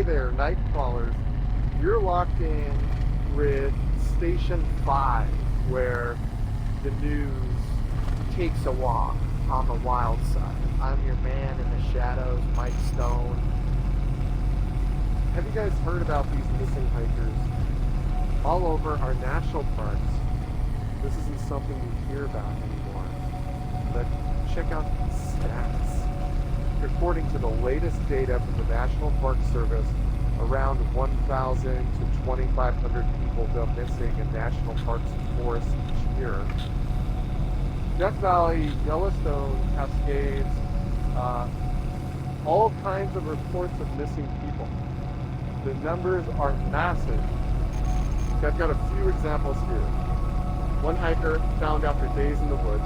there, night crawlers. You're locked in with Station 5, where the news takes a walk on the wild side. I'm your man in the shadows, Mike Stone. Have you guys heard about these missing hikers all over our national parks? This isn't something you hear about anymore. But check out these stats. According to the latest data from the National Park Service, around 1,000 to 2,500 people go missing in national parks and forests each year. Death Valley, Yellowstone, Cascades, all kinds of reports of missing people. The numbers are massive. So I've got a few examples here. One hiker found after days in the woods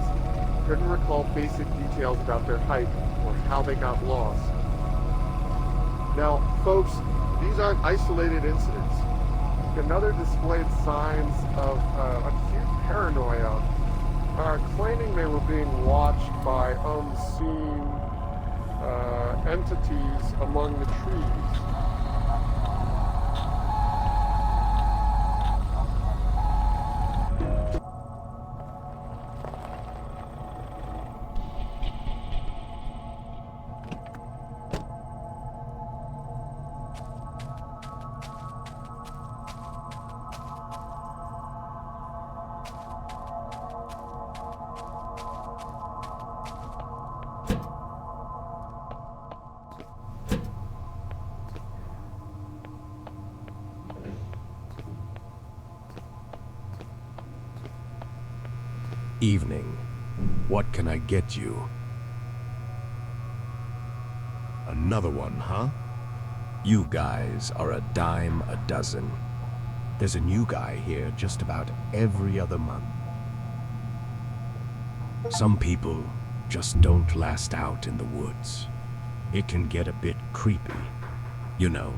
couldn't recall basic details about their hike or how they got lost. Now, folks, these aren't isolated incidents. Another displayed signs of acute paranoia, claiming they were being watched by unseen entities among the trees. Evening. What can I get you? Another one, huh? You guys are a dime a dozen. There's a new guy here just about every other month. Some people just don't last out in the woods. It can get a bit creepy, you know.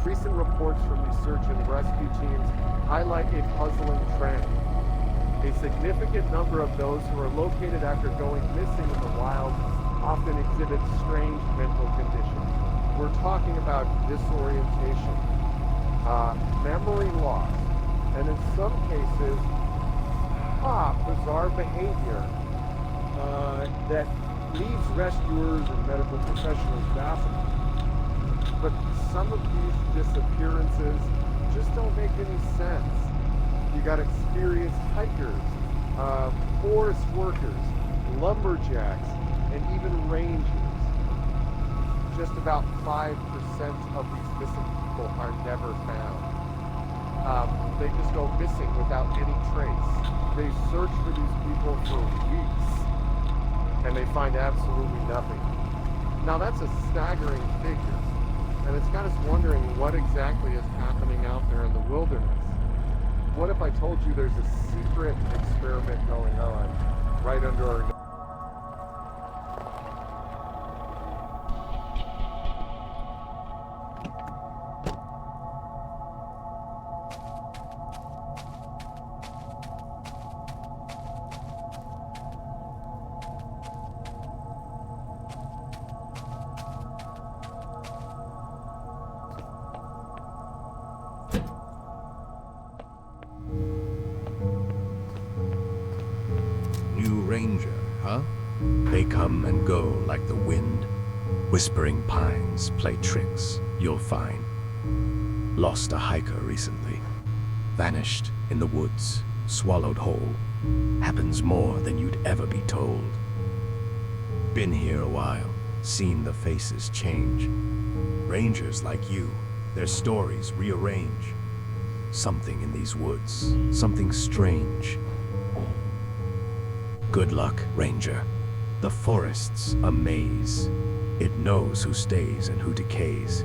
Recent reports from these search and rescue teams highlight a puzzling trend. A significant number of those who are located after going missing in the wild often exhibit strange mental conditions. We're talking about disorientation, memory loss, and in some cases, bizarre behavior that leaves rescuers and medical professionals baffled. But some of these disappearances just don't make any sense. You got experienced hikers, forest workers, lumberjacks, and even rangers. Just about 5% of these missing people are never found. They just go missing without any trace. They search for these people for weeks, and they find absolutely nothing. Now that's a staggering figure. And it's got us wondering what exactly is happening out there in the wilderness. What if I told you there's a secret experiment going on right under our nose? ranger, huh? They come and go like the wind. Whispering pines play tricks, you'll find. Lost a hiker recently. Vanished in the woods, swallowed whole. Happens more than you'd ever be told. Been here a while, seen the faces change. Rangers like you, their stories rearrange. Something in these woods, something strange. Good luck, Ranger. The forest's a maze. It knows who stays and who decays.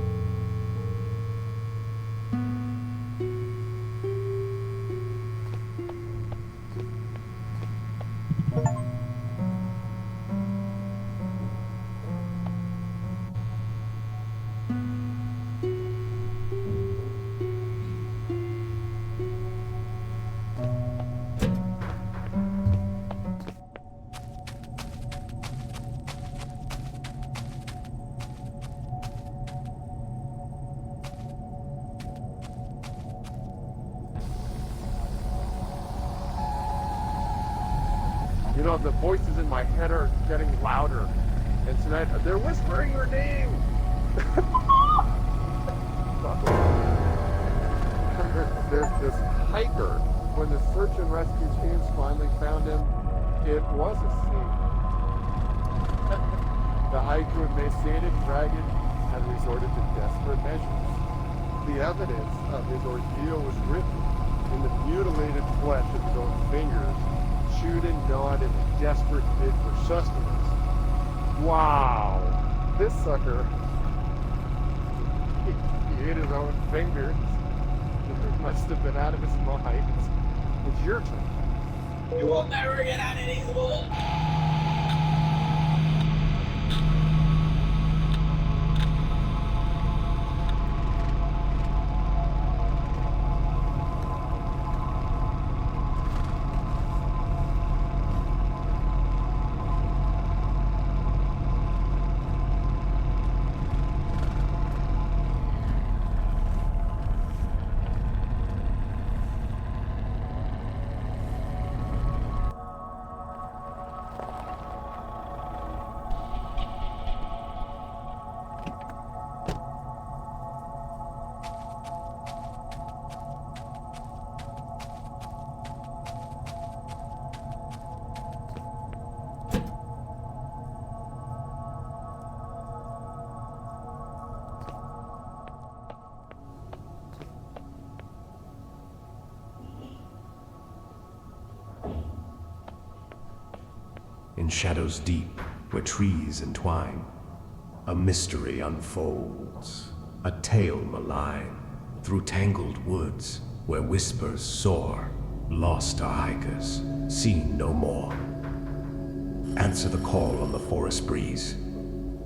You know, the voices in my head are getting louder. And tonight, they're whispering your name. There's this hiker. When the search and rescue teams finally found him, it was a scene. The hiker, emaciated, ragged, had resorted to desperate measures. The evidence of his ordeal was written in the mutilated flesh of his own fingers, chewed and gnawed in a desperate bid for sustenance. Wow! This sucker, he ate his own fingers. It must have been out of his mind. It's your turn. You will never get out of these woods! In shadows deep, where trees entwine, a mystery unfolds, a tale malign. Through tangled woods, where whispers soar, lost are hikers, seen no more. Answer the call on the forest breeze.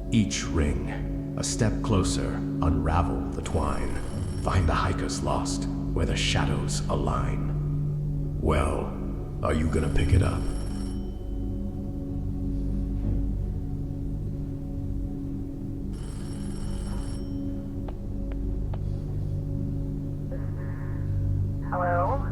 Each ring, a step closer, unravel the twine. Find the hikers lost, where the shadows align. Well, are you gonna pick it up? Hello?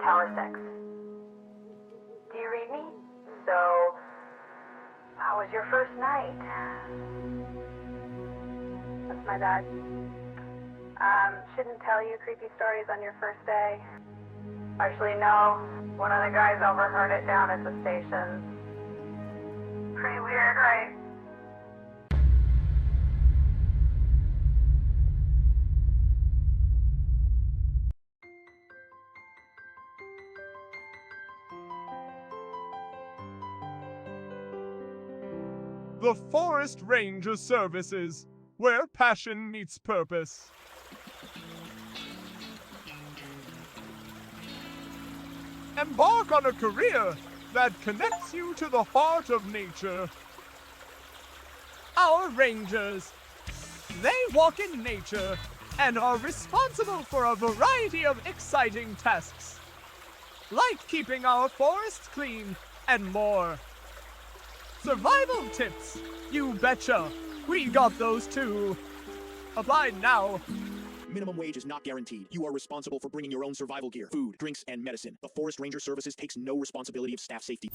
Tower 6. Do you read me? So, how was your first night? That's my bad. Shouldn't tell you creepy stories on your first day. Actually, no. One of the guys overheard it down at the station. Pretty weird, right? The Forest Ranger Services, where passion meets purpose. Embark on a career that connects you to the heart of nature. Our Rangers, they walk in nature and are responsible for a variety of exciting tasks. like keeping our forests clean, and more. Survival tips, you betcha. We got those too. Applied now. Minimum wage is not guaranteed. You are responsible for bringing your own survival gear, food, drinks, and medicine. The Forest Ranger Services takes no responsibility of staff safety.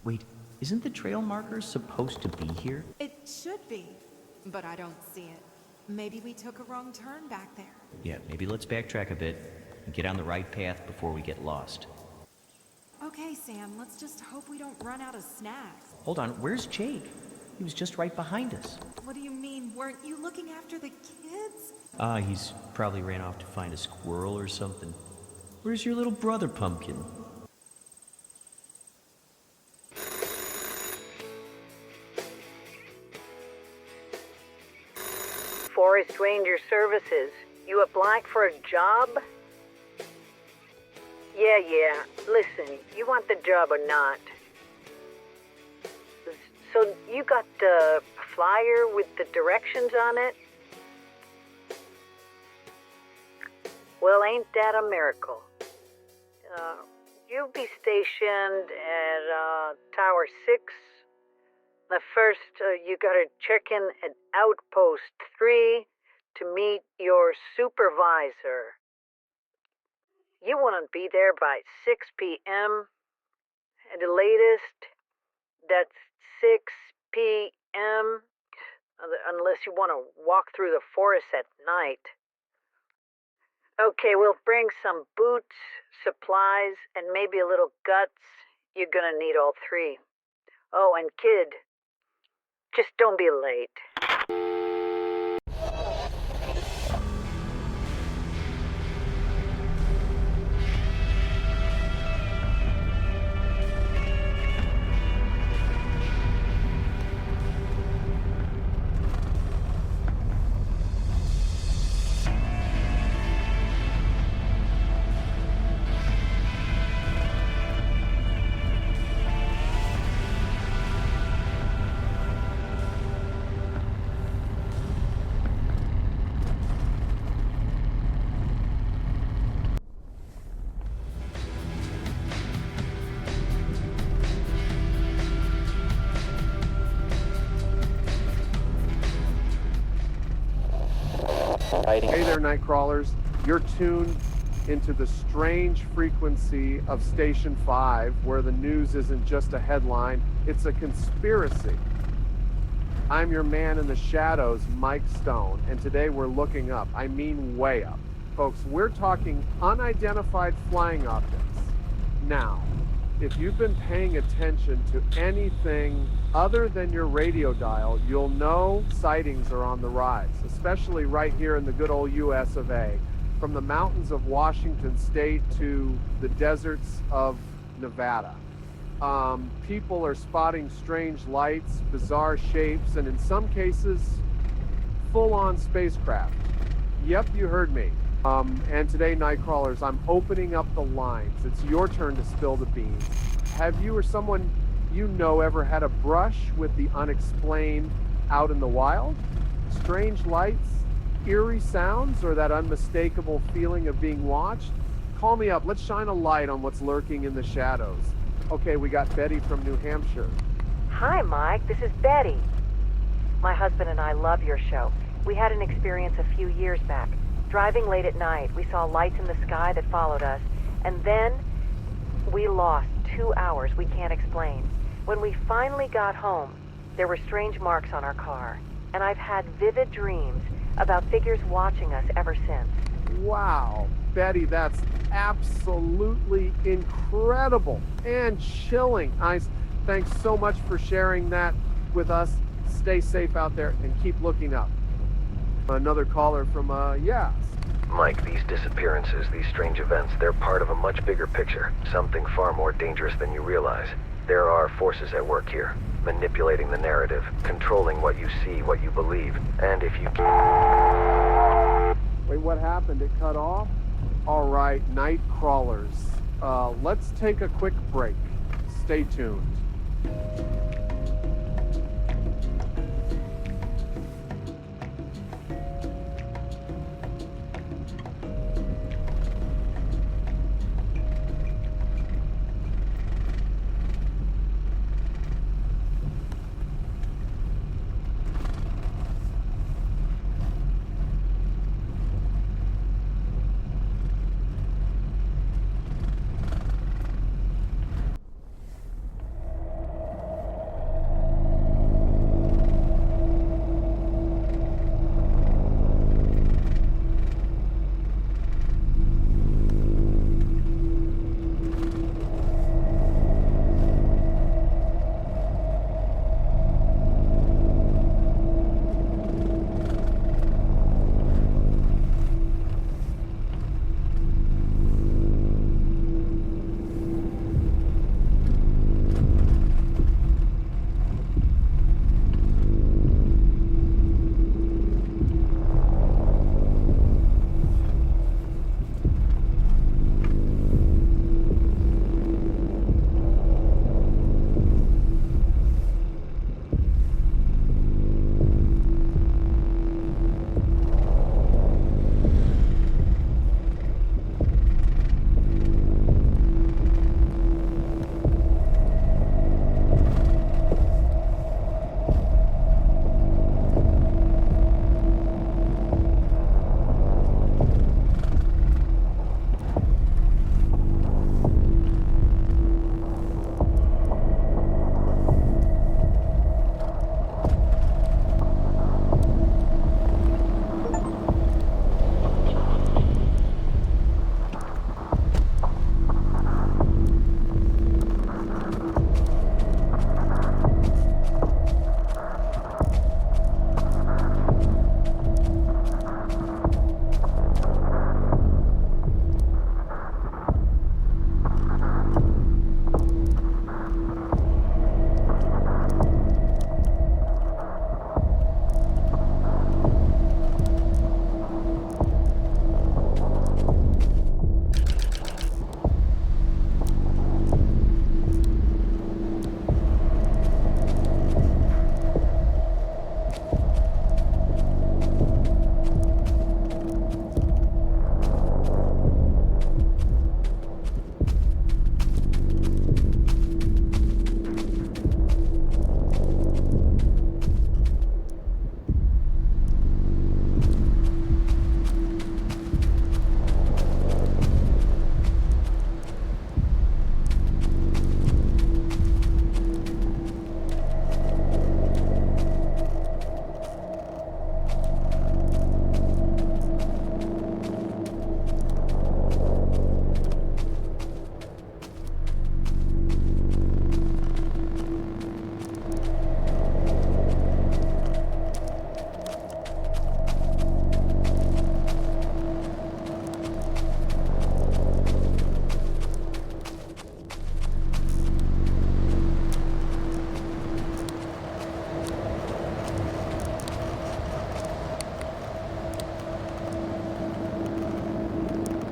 Wait, isn't the trail marker supposed to be here? It should be, but I don't see it. Maybe we took a wrong turn back there. Yeah, maybe let's backtrack a bit and get on the right path before we get lost. Okay, Sam, let's just hope we don't run out of snacks. Hold on, where's Jake? He was just right behind us. What do you mean? Weren't you looking after the kids? He's probably ran off to find a squirrel or something. Where's your little brother, Pumpkin? Forest Ranger Services. You applied for a job? Yeah. Listen, you want the job or not? So you got the flyer with the directions on it? Well, ain't that a miracle? You'll be stationed at Tower 6. First, you gotta check in at Outpost 3 to meet your supervisor. You wanna be there by 6 p.m. At the latest, that's 6 p.m. Unless you wanna walk through the forest at night. Okay, we'll bring some boots, supplies, and maybe a little guts. You're gonna need all three. Oh, and kid, just don't be late. Hey there, night crawlers. You're tuned into the strange frequency of Station 5, where the news isn't just a headline, it's a conspiracy. I'm your man in the shadows, Mike Stone, and today we're looking up. I mean way up. Folks, we're talking unidentified flying objects. Now, if you've been paying attention to anything other than your radio dial, you'll know sightings are on the rise, especially right here in the good old US of A. from the mountains of Washington State to the deserts of Nevada. People are spotting strange lights, bizarre shapes, and in some cases, full-on spacecraft. Yep, you heard me. And today, Nightcrawlers, I'm opening up the lines. It's your turn to spill the beans. Have you or someone you know ever had a brush with the unexplained out in the wild? Strange lights, eerie sounds, or that unmistakable feeling of being watched? Call me up. Let's shine a light on what's lurking in the shadows. Okay, we got Betty from New Hampshire. Hi, Mike. This is Betty. My husband and I love your show. We had an experience a few years back. Driving late at night, we saw lights in the sky that followed us, and then we lost 2 hours we can't explain. When we finally got home, there were strange marks on our car, and I've had vivid dreams about figures watching us ever since. Wow, Betty, that's absolutely incredible and chilling. Thanks so much for sharing that with us. Stay safe out there and keep looking up. Another caller from, yes. Mike, these disappearances, these strange events, they're part of a much bigger picture. Something far more dangerous than you realize. There are forces at work here, manipulating the narrative, controlling what you see, what you believe, and if you... Wait, what happened? It cut off? All right, night crawlers. Let's take a quick break. Stay tuned.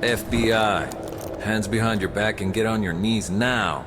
FBI, hands behind your back and get on your knees now.